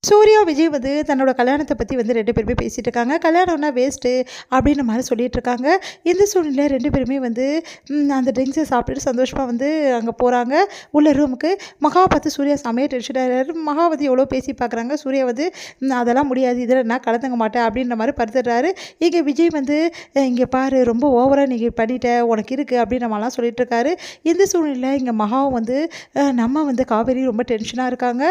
சூர்யா விஜய் வந்து தன்னோட கல்யாணத்தை பற்றி வந்து 2 பேருமே பேசிகிட்டு இருக்காங்க. கல்யாணம்னா வேஸ்ட்டு அப்படின்ற மாதிரி சொல்லிட்டு இருக்காங்க. இந்த சூழ்நிலை 2 பேருமே வந்து அந்த ட்ரிங்க்ஸை சாப்பிட்டுட்டு சந்தோஷமாக வந்து அங்கே போகிறாங்க உள்ள ரூமுக்கு. மகா பார்த்து சூர்யா செமையாக டென்ஷன் ஆகிறாரு. மகா வந்து எவ்வளோ பேசி பார்க்குறாங்க. சூர்யா வந்து அதெல்லாம் முடியாது, இதில் நான் கலந்துக்க மாட்டேன் அப்படின்ற மாதிரி படுத்துடுறாரு. இங்கே விஜய் வந்து இங்கே பாரு ரொம்ப ஓவராக நீங்கள் பண்ணிட்ட, உனக்கு இருக்குது அப்படின்ற மாதிரிலாம் சொல்லிட்டு இருக்காரு. இந்த சூழ்நிலை இங்கே மகாவும் வந்து நம்ம வந்து காவேரி ரொம்ப டென்ஷனாக இருக்காங்க.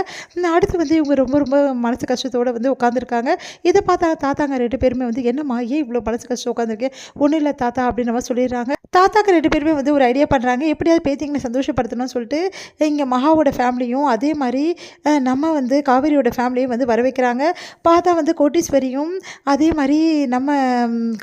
அடுத்து வந்து இவங்க ரொம்ப ரொம்ப மனசு கஷ்டத்தோடு வந்து உட்காந்துருக்காங்க. இதை பார்த்தா தாத்தாங்க 2 பேருமே வந்து என்னம்மா ஏன் இவ்வளோ மனசு கஷ்டம் உட்காந்துருக்கேன், ஒன்றும் இல்லை தாத்தா அப்படின்னு நம்ம சொல்லிடுறாங்க. தாத்தாக்கு 2 பேருமே வந்து ஒரு ஐடியா பண்ணுறாங்க, எப்படியாவது பேத்திங்களை சந்தோஷப்படுத்தணும்னு சொல்லிட்டு இங்கே மகாவோட ஃபேமிலியும் அதே மாதிரி நம்ம வந்து காவேரியோட ஃபேமிலியும் வந்து வர வைக்கிறாங்க. பார்த்தா வந்து கோட்டீஸ்வரியும் அதே மாதிரி நம்ம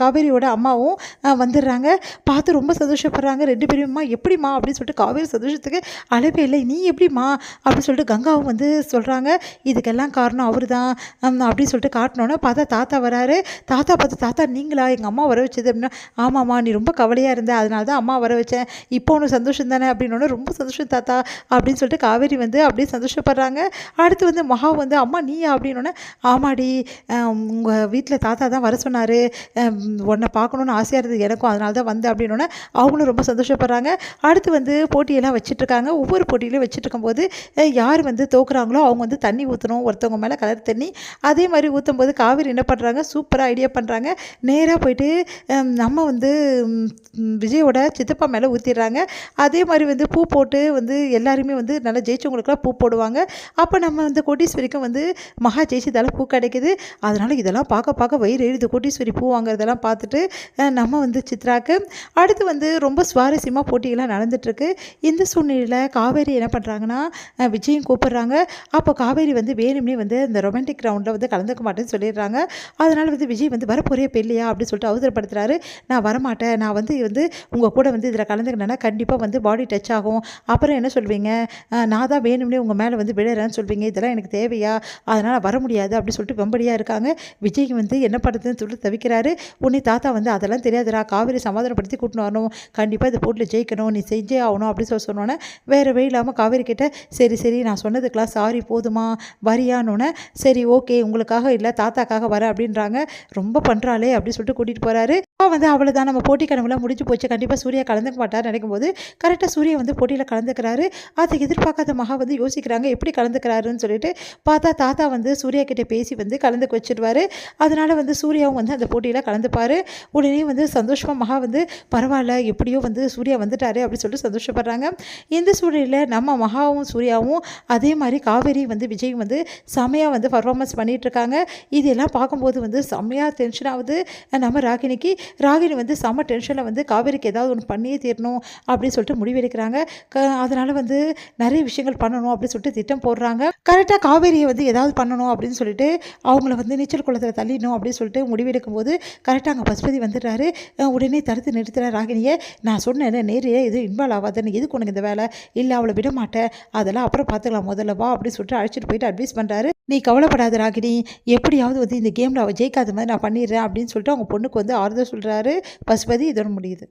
காவேரியோட அம்மாவும் வந்துடுறாங்க. பார்த்து ரொம்ப சந்தோஷப்படுறாங்க 2 பேருமா. எப்படிம்மா அப்படின்னு சொல்லிட்டு காவேரி சந்தோஷத்துக்கு அளவே இல்லை. நீ எப்படிம்மா அப்படின்னு சொல்லிட்டு கங்காவும் வந்து சொல்கிறாங்க. இதுக்கெல்லாம் காரணம் அவர் தான் அப்படின்னு சொல்லிட்டு காட்டினோன்னே பார்த்தா தாத்தா வராரு. தாத்தா பார்த்து தாத்தா நீங்களா எங்கள் அம்மா வர வச்சது அப்படின்னா, ஆமாம்மா நீ ரொம்ப கவலையாக இருந்த, அதனால தான் அம்மா வர வச்சேன், இப்போ ஒன்று சந்தோஷம் தானே அப்படின்னோடனே ரொம்ப சந்தோஷம் தாத்தா அப்படின்னு சொல்லிட்டு காவேரி வந்து அப்படியே சந்தோஷப்படுறாங்க. அடுத்து வந்து மகா வந்து அம்மா நீயா அப்படின்னோடனே, ஆமாடி உங்கள் வீட்டில் தாத்தா தான் வர சொன்னார், உன்னை பார்க்கணுன்னு ஆசையாக இருந்தது எனக்கும், அதனால தான் வந்தேன் அப்படின்னோடனே அவங்களும் ரொம்ப சந்தோஷப்படுறாங்க. அடுத்து வந்து போட்டியெல்லாம் வச்சுட்ருக்காங்க. ஒவ்வொரு போட்டியிலையும் வச்சுட்டு இருக்கும்போது யார் வந்து தோக்குறாங்களோ அவங்க வந்து தண்ணி ஊற்றணும், ஒருத்தவங்க மேலே கலர் தண்ணி. அதே மாதிரி ஊற்றும் போது காவேரி என்ன பண்ணுறாங்க, சூப்பராக ஐடியா பண்ணுறாங்க. நேராக போயிட்டு நம்ம வந்து விஜயோட சித்தப்பா மேலே ஊற்றிடுறாங்க. அதே மாதிரி வந்து பூ போட்டு வந்து எல்லாருமே வந்து நல்லா ஜெயிச்சவங்களுக்குலாம் பூ போடுவாங்க. அப்போ நம்ம வந்து கோட்டீஸ்வரிக்கும் வந்து மகா ஜெயிச்சதால் பூ கிடைக்குது. அதனால் இதெல்லாம் பார்க்க பார்க்க வயிறு எழுது. கோட்டீஸ்வரி பூ வாங்குறதெல்லாம் பார்த்துட்டு நம்ம வந்து சித்ராக்கு அடுத்து வந்து ரொம்ப சுவாரஸ்யமாக போட்டிகள்லாம் நடந்துகிட்ருக்கு. இந்த சூழ்நிலையில் காவேரி என்ன பண்ணுறாங்கன்னா விஜயும் கூப்பிட்றாங்க. அப்போ காவேரி வந்து வேணும்னே வந்து அந்த ரொமான்டிக் ரவுண்டில் வந்து கலந்துக்க மாட்டேன்னு சொல்லிடுறாங்க. அதனால் வந்து விஜய் வந்து வரப்போறிய பெல்லையா அப்படின்னு சொல்லிட்டு அவசரப்படுத்துறாரு. நான் வரமாட்டேன், நான் வந்து உங்கள் கூட வந்து இதில் கலந்துக்கினேன்னா கண்டிப்பாக வந்து பாடி டச் ஆகும், அப்புறம் என்ன சொல்வீங்க, நான் தான் வேணும்னே உங்கள் மேலே வந்து விழுறேன்னு சொல்வீங்க, இதெல்லாம் எனக்கு தேவையா, அதனால் வர முடியாது அப்படின்னு சொல்லிட்டு வெம்படியாக இருக்காங்க. விஜய் வந்து என்ன பண்ணுறதுன்னு சொல்லிட்டு தவிக்கிறாரு. உன்னை தாத்தா வந்து அதெல்லாம் தெரியாதுடா, காவேரி சமாதானப்படுத்தி கூட்டின்னு வரணும், கண்டிப்பாக இந்த போட்டியில் ஜெயிக்கணும், நீ செஞ்சே ஆகணும் அப்படின்னு சொன்னோன்னே வேறு வழி இல்லாமல் காவேரி கிட்ட சரி சரி நான் சொன்னதுக்கெலாம் சாரி போதுமா வரியானோன்னே சரி ஓகே உங்களுக்காக இல்லை தாத்தாக்காக வர அப்படின்றாங்க. ரொம்ப பண்ணுறாளே அப்படின்னு சொல்லிட்டு கூட்டிகிட்டு போகிறாரு. வந்து அவ்வளோதான் நம்ம போட்டி கனவுலாம் முடிஞ்சு போச்சு, கண்டிப்பாக சூர்யா கலந்துக்க மாட்டார் நினைக்கும் போது கரெக்டாக சூர்யா வந்து போட்டியில் கலந்துக்கிறாரு. அதை எதிர்பார்க்காத மகா வந்து யோசிக்கிறாங்க எப்படி கலந்துக்கிறாருன்னு சொல்லிட்டு. பார்த்தா தாத்தா வந்து சூர்யா கிட்டே பேசி வந்து கலந்துக்க வச்சிடுவார். அதனால் வந்து சூர்யாவும் வந்து அந்த போட்டியில் கலந்துப்பார். உடனே வந்து சந்தோஷமாக மகா வந்து பரவாயில்ல எப்படியோ வந்து சூர்யா வந்துட்டாரு அப்படின்னு சொல்லிட்டு சந்தோஷப்படுறாங்க. இந்த சூழ்நிலையில் நம்ம மகாவும் சூர்யாவும் அதே மாதிரி காவேரி வந்து விஜய் வந்து செம்மையாக வந்து பர்ஃபார்மன்ஸ் பண்ணிகிட்ருக்காங்க. இதெல்லாம் பார்க்கும்போது வந்து செம்மையாக டென்ஷன் ஆகுது நம்ம ராகினிக்கு. ராகினி வந்து செம்ம டென்ஷனில் வந்து காவேரிக்கு ஏதாவது ஒன்று பண்ணியே தீரணும் அப்படின்னு சொல்லிட்டு முடிவெடுக்கிறாங்க. அதனால் வந்து நிறைய விஷயங்கள் பண்ணணும் அப்படின்னு சொல்லிட்டு திட்டம் போடுறாங்க. கரெக்டாக காவேரியை வந்து ஏதாவது பண்ணணும் அப்படின்னு சொல்லிட்டு அவங்கள வந்து நீச்சல் குளத்தில் தள்ளிடணும் அப்படின்னு சொல்லிட்டு முடிவெடுக்கும் போது கரெக்டாக அங்கே பசுபதி வந்துடுறாரு. உடனே தடுத்து நிறுத்துகிற ராகினியை, நான் சொன்னேன் நேரையே எதுவும் இன்வால்வ் ஆகாதுன்னு, எதுக்கு உனக்கு இந்த வேலை இல்லை, அவளை விட மாட்டேன், அதெல்லாம் அப்புறம் பார்த்துக்கலாம், முதல்ல வா அப்படின்னு சொல்லிட்டு அழைச்சிட்டு போயிட்டு அட்வைஸ் பண்ணுறாரு. நீ கவலைப்படாத ராகினி, எப்படியாவது வந்து இந்த கேமில் அவள் ஜெயிக்காத மாதிரி நான் பண்ணிடுறேன் அப்படின்னு சொல்லிட்டு அவங்க பொண்ணுக்கு வந்து ஆறுதல் சொல்கிறாரு பசுபதி. இதோட முடியுது.